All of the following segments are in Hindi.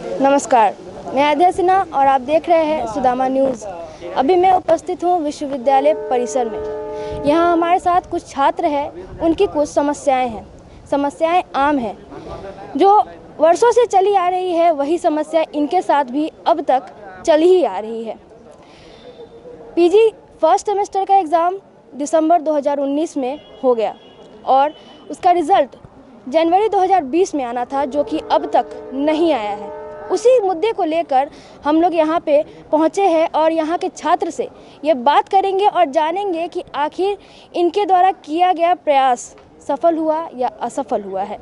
नमस्कार, मैं आध्या सिन्हा और आप देख रहे हैं सुदामा न्यूज़। अभी मैं उपस्थित हूँ विश्वविद्यालय परिसर में। यहाँ हमारे साथ कुछ छात्र हैं, उनकी कुछ समस्याएं हैं। समस्याएं आम हैं जो वर्षों से चली आ रही है, वही समस्या इनके साथ भी अब तक चली ही आ रही है। पीजी फर्स्ट सेमेस्टर का एग्ज़ाम दिसंबर 2019 में हो गया और उसका रिज़ल्ट जनवरी 2020 में आना था, जो कि अब तक नहीं आया है। उसी मुद्दे को लेकर हम लोग यहाँ पे पहुँचे हैं और यहाँ के छात्र से ये बात करेंगे और जानेंगे कि आखिर इनके द्वारा किया गया प्रयास सफल हुआ या असफल हुआ है।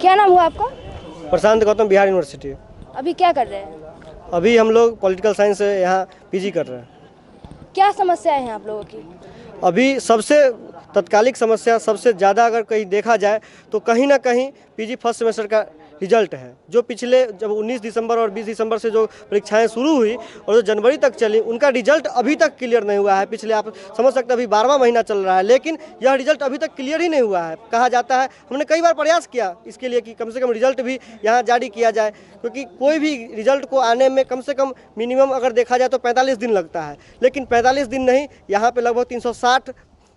क्या नाम हुआ आपका? प्रशांत गौतम, बिहार यूनिवर्सिटी। अभी क्या कर रहे हैं? अभी हम लोग पॉलिटिकल साइंस से यहाँ पीजी कर रहे हैं। क्या समस्याएं हैं आप लोगों की? अभी सबसे तत्कालिक समस्या सबसे ज़्यादा अगर कहीं देखा जाए तो कहीं ना कहीं पीजी फर्स्ट सेमेस्टर का रिजल्ट है। जो पिछले जब 19 दिसंबर और 20 दिसंबर से जो परीक्षाएं शुरू हुई और जो जनवरी तक चली, उनका रिजल्ट अभी तक क्लियर नहीं हुआ है। पिछले आप समझ सकते हैं अभी 12वां महीना चल रहा है, लेकिन यह रिजल्ट अभी तक क्लियर ही नहीं हुआ है। कहा जाता है, हमने कई बार प्रयास किया इसके लिए कि कम से कम रिजल्ट भी यहाँ जारी किया जाए, क्योंकि कोई भी रिजल्ट को आने में कम से कम मिनिमम अगर देखा जाए तो 45 दिन लगता है, लेकिन 45 दिन नहीं, यहाँ पर लगभग 365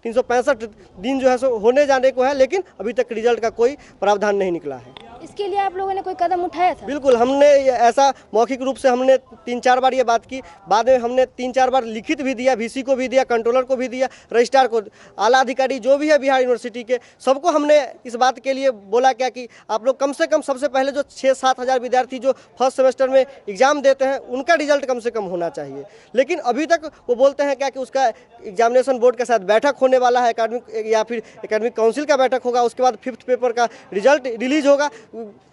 दिन जो है सो होने जाने को है, लेकिन अभी तक रिजल्ट का कोई प्रावधान नहीं निकला है। इसके लिए आप लोगों ने कोई कदम उठाया था? बिल्कुल, हमने ऐसा मौखिक रूप से हमने 3-4 बार ये बात की। बाद में हमने 3-4 बार लिखित भी दिया, वीसी को भी दिया, कंट्रोलर को भी दिया, रजिस्ट्रार को, आला अधिकारी जो भी है बिहार यूनिवर्सिटी के, सबको हमने इस बात के लिए बोला क्या कि आप लोग कम से कम सबसे पहले जो 6-7 हज़ार विद्यार्थी जो फर्स्ट सेमेस्टर में एग्जाम देते हैं उनका रिजल्ट कम से कम होना चाहिए। लेकिन अभी तक वो बोलते हैं क्या कि उसका एग्जामिनेशन बोर्ड के साथ बैठक होने वाला है, एकेडमिक या फिर एकेडमिक काउंसिल का बैठक होगा, उसके बाद 5th पेपर का रिजल्ट रिलीज होगा,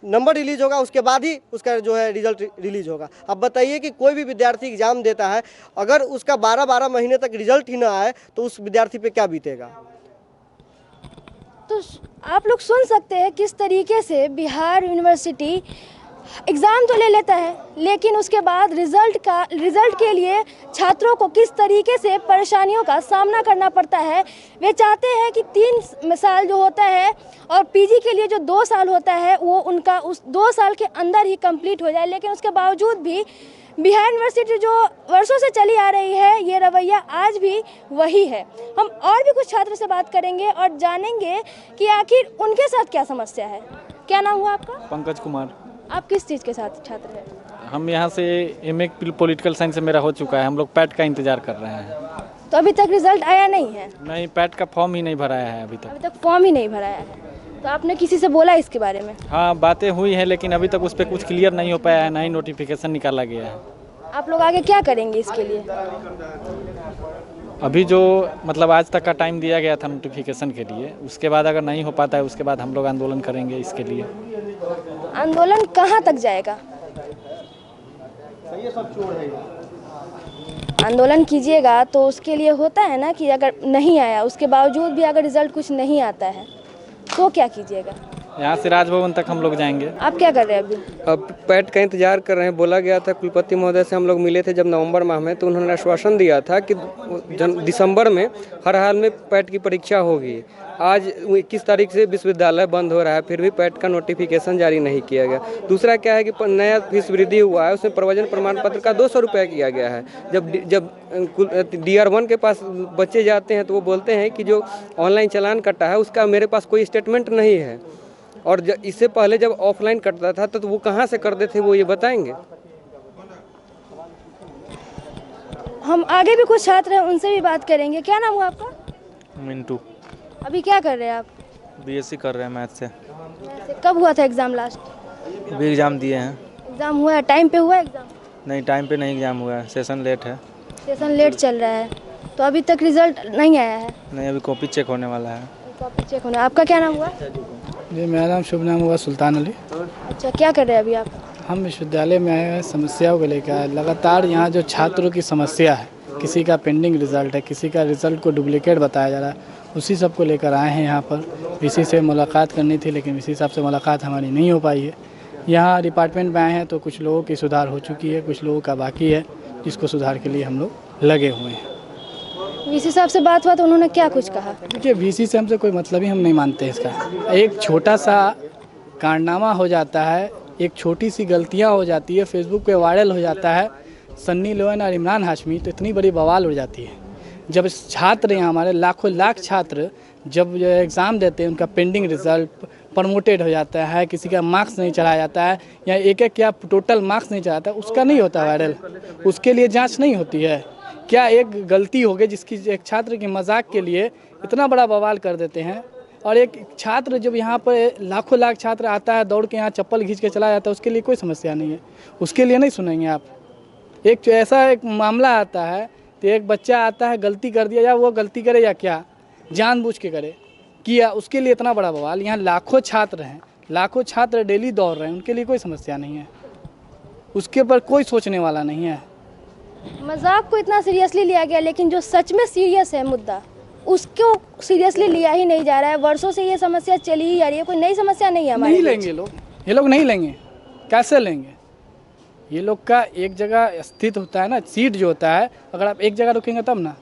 नंबर रिलीज होगा, उसके बाद ही उसका जो है रिजल्ट रिलीज होगा। अब बताइए कि कोई भी विद्यार्थी एग्जाम देता है, अगर उसका 12-12 महीने तक रिजल्ट ही ना आए तो उस विद्यार्थी पे क्या बीतेगा। तो आप लोग सुन सकते हैं किस तरीके से बिहार यूनिवर्सिटी एग्ज़ाम तो ले लेता है, लेकिन उसके बाद रिज़ल्ट के लिए छात्रों को किस तरीके से परेशानियों का सामना करना पड़ता है। वे चाहते हैं कि 3 साल जो होता है और पीजी के लिए जो 2 साल होता है वो उनका उस 2 साल के अंदर ही कंप्लीट हो जाए, लेकिन उसके बावजूद भी बिहार यूनिवर्सिटी जो वर्षों से चली आ रही है, ये रवैया आज भी वही है। हम और भी कुछ छात्र से बात करेंगे और जानेंगे कि आखिर उनके साथ क्या समस्या है। क्या नाम हुआ आपका? पंकज कुमार। आप किस चीज़ के साथ छात्र हैं? हम यहाँ से एमए पॉलिटिकल साइंस से मेरा हो चुका है। हम लोग पैट का इंतजार कर रहे हैं। तो अभी तक रिजल्ट आया नहीं है? नहीं, पैट का फॉर्म ही नहीं भराया है अभी तक फॉर्म ही नहीं भराया है। तो आपने किसी से बोला इसके बारे में? हाँ, बातें हुई हैं, लेकिन अभी तक उस पर कुछ क्लियर नहीं हो पाया है, ना ही नोटिफिकेशन निकाला गया है। आप लोग आगे क्या करेंगे इसके लिए? अभी जो मतलब आज तक का टाइम दिया गया था नोटिफिकेशन के लिए, उसके बाद अगर नहीं हो पाता है, उसके बाद हम लोग आंदोलन करेंगे इसके लिए। आंदोलन कहाँ तक जाएगा? आंदोलन कीजिएगा तो उसके लिए होता है ना कि अगर नहीं आया, उसके बावजूद भी अगर रिजल्ट कुछ नहीं आता है तो क्या कीजिएगा? यहाँ से राजभवन तक हम लोग जाएंगे। आप क्या कर रहे हैं अभी? अब पैट का इंतजार कर रहे हैं। बोला गया था, कुलपति महोदय से हम लोग मिले थे जब नवंबर माह में, तो उन्होंने आश्वासन दिया था कि दिसंबर में हर हाल में पैट की परीक्षा होगी। आज 21 तारीख से विश्वविद्यालय बंद हो रहा है, फिर भी पैट का नोटिफिकेशन जारी नहीं किया गया। दूसरा क्या है कि नया फीस वृद्धि हुआ है, उसमें प्रवचन प्रमाण पत्र का 200 रुपये किया गया है। जब DR1 के पास बच्चे जाते हैं तो वो बोलते हैं कि जो ऑनलाइन चालान कटा है उसका मेरे पास कोई स्टेटमेंट नहीं है, और इससे पहले जब ऑफलाइन कटता था तो वो कहाँ से करते थे, वो ये बताएंगे। हम आगे भी कुछ छात्र हैं, उनसे भी बात करेंगे। क्या नाम हुआ आपका? मिंटू। अभी क्या कर रहे हैं आप? BSc कर रहे हैं मैथ से। कब हुआ था एग्ज़ाम लास्ट? अभी एग्ज़ाम दिए हैं। एग्ज़ाम हुआ है? टाइम पे हुआ है एग्ज़ाम? नहीं, टाइम पे नहीं एग्ज़ाम हुआ है, सेशन लेट है। सेशन लेट चल रहा है, तो अभी तक रिजल्ट नहीं आया है? नहीं, अभी कॉपी चेक होने वाला है। कॉपी चेक होने। आपका क्या नाम हुआ? जी, मेरा नाम शुभ नाम हुआ सुल्तान अली। अच्छा, क्या कर रहे हैं अभी आप? हम विश्वविद्यालय में आए हैं समस्याओं को लेकर। लगातार यहाँ जो छात्रों की समस्या है, किसी का पेंडिंग रिज़ल्ट है, किसी का रिज़ल्ट को डुप्लीकेट बताया जा रहा है, उसी सब को लेकर आए हैं यहाँ पर। वीसी से मुलाकात करनी थी, लेकिन वीसी साहब से मुलाकात हमारी नहीं हो पाई है। यहाँ डिपार्टमेंट में आए हैं तो कुछ लोगों की सुधार हो चुकी है, कुछ लोगों का बाकी है, जिसको सुधार के लिए हम लोग लगे हुए हैं। वीसी साहब से बात हुआ तो उन्होंने क्या कुछ कहा? देखिए, वीसी से हमसे कोई मतलब ही हम नहीं मानते इसका। एक छोटा सा कारनामा हो जाता है एक छोटी सी गलतियाँ हो जाती है, फेसबुक पे वायरल हो जाता है सन्नी लियोन और इमरान हाशमी, तो इतनी बड़ी बवाल हो जाती है। जब छात्र हैं हमारे लाखों लाख छात्र जब एग्ज़ाम देते हैं, उनका पेंडिंग रिजल्ट प्रमोटेड हो जाता है, किसी का मार्क्स नहीं चढ़ाया जाता है या एक क्या टोटल मार्क्स नहीं चढ़ाता, उसका नहीं होता वायरल, उसके लिए जांच नहीं होती है। क्या एक गलती हो गई जिसकी एक छात्र की मजाक के लिए इतना बड़ा बवाल कर देते हैं। और एक छात्र जब यहाँ पर लाखों लाख छात्र आता है, दौड़ के यहाँ चप्पल खींच के चला जाता है, उसके लिए कोई समस्या नहीं है, उसके लिए नहीं सुनेंगे आप। एक ऐसा एक मामला आता है तो एक बच्चा आता है, गलती कर दिया, या वो गलती करे या क्या जानबूझ के करे, किया, उसके लिए इतना बड़ा बवाल। यहाँ लाखों छात्र हैं, लाखों छात्र डेली दौड़ रहे हैं, उनके लिए कोई समस्या नहीं है, उसके ऊपर कोई सोचने वाला नहीं है। मजाक को इतना सीरियसली लिया गया, लेकिन जो सच में सीरियस है मुद्दा, उसको सीरियसली लिया ही नहीं जा रहा है। वर्षों से ये समस्या चली ही आ रही है, कोई नई समस्या नहीं है हमारे। नहीं लेंगे लोग, ये लोग नहीं लेंगे, कैसे लेंगे? ये लोग का एक जगह स्थित होता है ना, सीट जो होता है, अगर आप एक जगह रुकेंगे तब ना।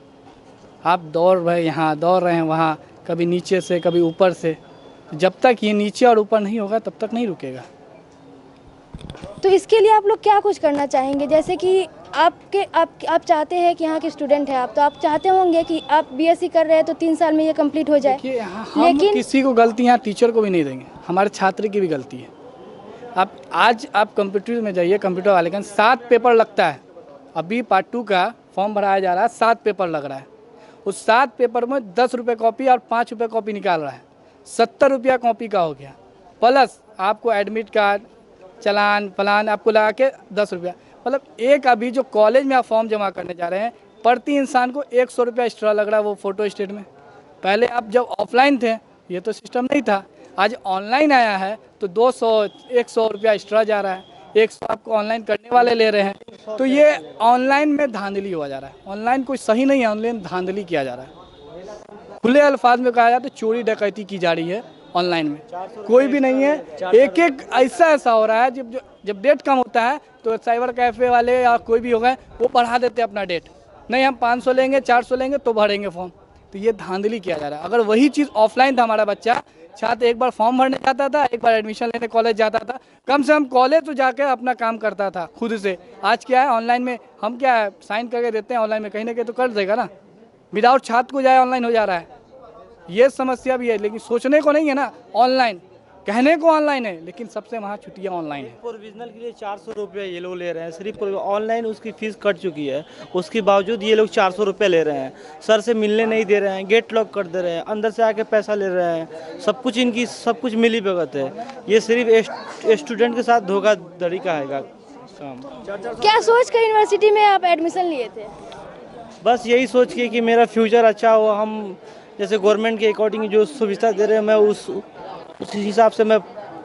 आप दौड़ रहे यहाँ, दौड़ रहे हैं वहाँ, कभी नीचे से कभी ऊपर से, जब तक ये नीचे और ऊपर नहीं होगा तब तक नहीं रुकेगा। तो इसके लिए आप लोग क्या कुछ करना चाहेंगे? जैसे कि आप चाहते हैं कि यहाँ के स्टूडेंट हैं आप, तो आप चाहते होंगे कि आप बीएससी कर रहे हैं तो 3 साल में ये कंप्लीट हो जाए। हम किसी को गलती यहाँ टीचर को भी नहीं देंगे, हमारे छात्र की भी गलती है। आप कंप्यूटर में जाइए, कंप्यूटर वाले का 7 पेपर लगता है, अभी पार्ट 2 का फॉर्म भराया जा रहा है, 7 पेपर लग रहा है। उस 7 पेपर में 10 रुपये कॉपी और 5 रुपये कॉपी निकाल रहा है, 70 रुपया कॉपी का हो गया, प्लस आपको एडमिट कार्ड, चलान फलान आपको लगा के 10 रुपया। मतलब एक अभी जो कॉलेज में आप फॉर्म जमा करने जा रहे हैं, प्रति इंसान को 100 रुपया एक्स्ट्रा लग रहा है वो फ़ोटो स्टेट में। पहले आप जब ऑफलाइन थे ये तो सिस्टम नहीं था, आज ऑनलाइन आया है तो 200-100 रुपया एक्स्ट्रा जा रहा है, 100 आपको ऑनलाइन करने वाले ले रहे हैं। तो ये ऑनलाइन में धांधली हुआ जा रहा है, ऑनलाइन कोई सही नहीं है, ऑनलाइन धांधली किया जा रहा है। खुले अल्फाज में कहा जाए तो चोरी डकैती की जा रही है ऑनलाइन में, कोई भी नहीं है। एक ऐसा हो रहा है जब डेट कम होता है तो साइबर कैफ़े वाले या कोई भी होगा वो बढ़ा देते हैं अपना डेट, नहीं हम 500 लेंगे 400 लेंगे तो भरेंगे फॉर्म। तो ये धांधली किया जा रहा है। अगर वही चीज़ ऑफलाइन था, हमारा बच्चा छात्र एक बार फॉर्म भरने जाता था, एक बार एडमिशन लेने कॉलेज जाता था, कम से कम कॉलेज तो जाकर अपना काम करता था खुद से। आज क्या है, ऑनलाइन में हम क्या है साइन करके देते हैं, ऑनलाइन में कहीं ना कहीं तो कर देगा ना, विदाउट छात्र को जाए ऑनलाइन हो जा रहा है। ये समस्या भी है, लेकिन सोचने को नहीं है ना। ऑनलाइन कहने को ऑनलाइन है, लेकिन सबसे वहाँ छुट्टियाँ ऑनलाइन है। प्रोविजनल के लिए 400 रुपये ये लोग ले रहे हैं, सिर्फ ऑनलाइन उसकी फ़ीस कट चुकी है, उसके बावजूद ये लोग 400 रुपये ले रहे हैं। सर से मिलने नहीं दे रहे हैं, गेट लॉक कर दे रहे हैं, अंदर से आके पैसा ले रहे हैं। सब कुछ मिली भगत है। ये सिर्फ स्टूडेंट के साथ धोखाधड़ी का है काम। क्या सोच कर यूनिवर्सिटी में आप एडमिशन लिए थे? बस यही सोच के कि मेरा फ्यूचर अच्छा हो, हम जैसे गवर्नमेंट के अकॉर्डिंग जो सुविधा दे रहे हैं मैं उस हिसाब से मैं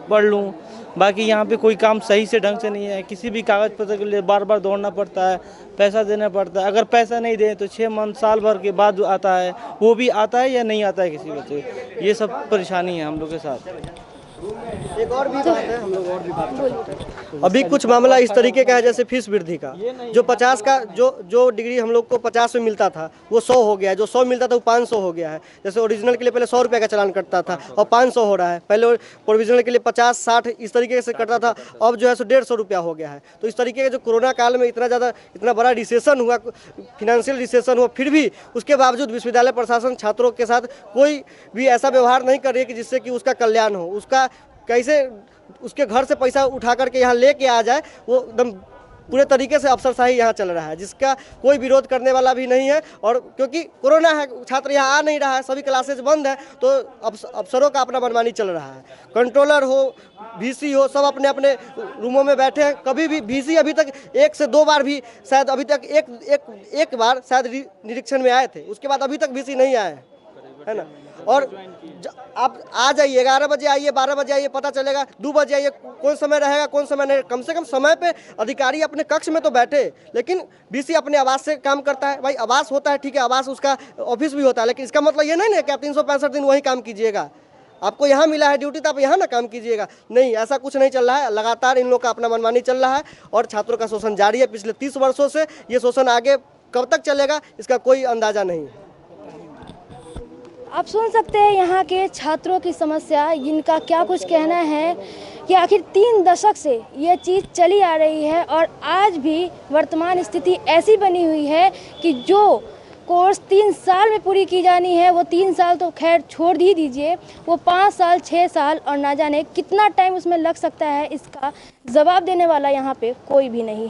पढ़ लूँ। बाकी यहाँ पे कोई काम सही से ढंग से नहीं है, किसी भी कागज़ पत्र के लिए बार बार दौड़ना पड़ता है, पैसा देना पड़ता है। अगर पैसा नहीं दें तो 6 मंथ साल भर के बाद आता है, वो भी आता है या नहीं आता है किसी बच्चे। ये सब परेशानी है हम लोग के साथ। एक और भी बात है, हम लोग और भी बात कर सकते हैं। अभी कुछ मामला इस तरीके का है जैसे फीस वृद्धि का, जो 50 का जो डिग्री हम लोग को 50 में मिलता था वो 100 हो गया है, जो 100 मिलता था वो 500 हो गया है। जैसे ओरिजिनल के लिए पहले 100 रुपये का चालान कटता था और 500 हो रहा है, पहले प्रोविजनल के लिए 50-60 इस तरीके से कटता था, अब जो है सो 150 रुपया हो गया है। तो इस तरीके का जो कोरोना काल में इतना बड़ा रिसेशन हुआ, फिनेंशियल रिसेशन हुआ, फिर भी उसके बावजूद विश्वविद्यालय प्रशासन छात्रों के साथ कोई भी ऐसा व्यवहार नहीं कर रही है कि जिससे कि उसका कल्याण हो, उसका कैसे उसके घर से पैसा उठा करके यहाँ लेके आ जाए, वो एकदम पूरे तरीके से अफसरशाही यहाँ चल रहा है, जिसका कोई विरोध करने वाला भी नहीं है। और क्योंकि कोरोना है, छात्र यहाँ आ नहीं रहा है, सभी क्लासेज बंद है, तो अफसरों का अपना मनमानी चल रहा है। कंट्रोलर हो, वीसी हो, सब अपने अपने रूमों में बैठे हैं। कभी भी वीसी अभी तक 1 से 2 बार भी शायद, अभी तक एक बार शायद निरीक्षण में आए थे, उसके बाद अभी तक वीसी नहीं आए, है ना। और आप आ जाइए, 11 बजे आइए, 12 बजे आइए, पता चलेगा 2 बजे आइए, कौन समय रहेगा कौन समय नहीं। कम से कम समय पे अधिकारी अपने कक्ष में तो बैठे, लेकिन बीसी अपने आवास से काम करता है। भाई आवास होता है, ठीक है, आवास उसका ऑफिस भी होता है, लेकिन इसका मतलब ये नहीं है कि आप 365 दिन वही काम कीजिएगा। आपको यहाँ मिला है ड्यूटी तो आप यहाँ ना काम कीजिएगा, नहीं, ऐसा कुछ नहीं चल रहा है। लगातार इन लोग का अपना मनमानी चल रहा है और छात्रों का शोषण जारी है पिछले 30 वर्षों से। ये शोषण आगे कब तक चलेगा इसका कोई अंदाजा नहीं है। आप सुन सकते हैं यहाँ के छात्रों की समस्या, इनका क्या कुछ कहना है कि आखिर 3 दशक से ये चीज़ चली आ रही है और आज भी वर्तमान स्थिति ऐसी बनी हुई है कि जो कोर्स 3 साल में पूरी की जानी है वो 3 साल तो खैर छोड़ ही दीजिए, वो 5 साल 6 साल और ना जाने कितना टाइम उसमें लग सकता है, इसका जवाब देने वाला यहाँ पे कोई भी नहीं है।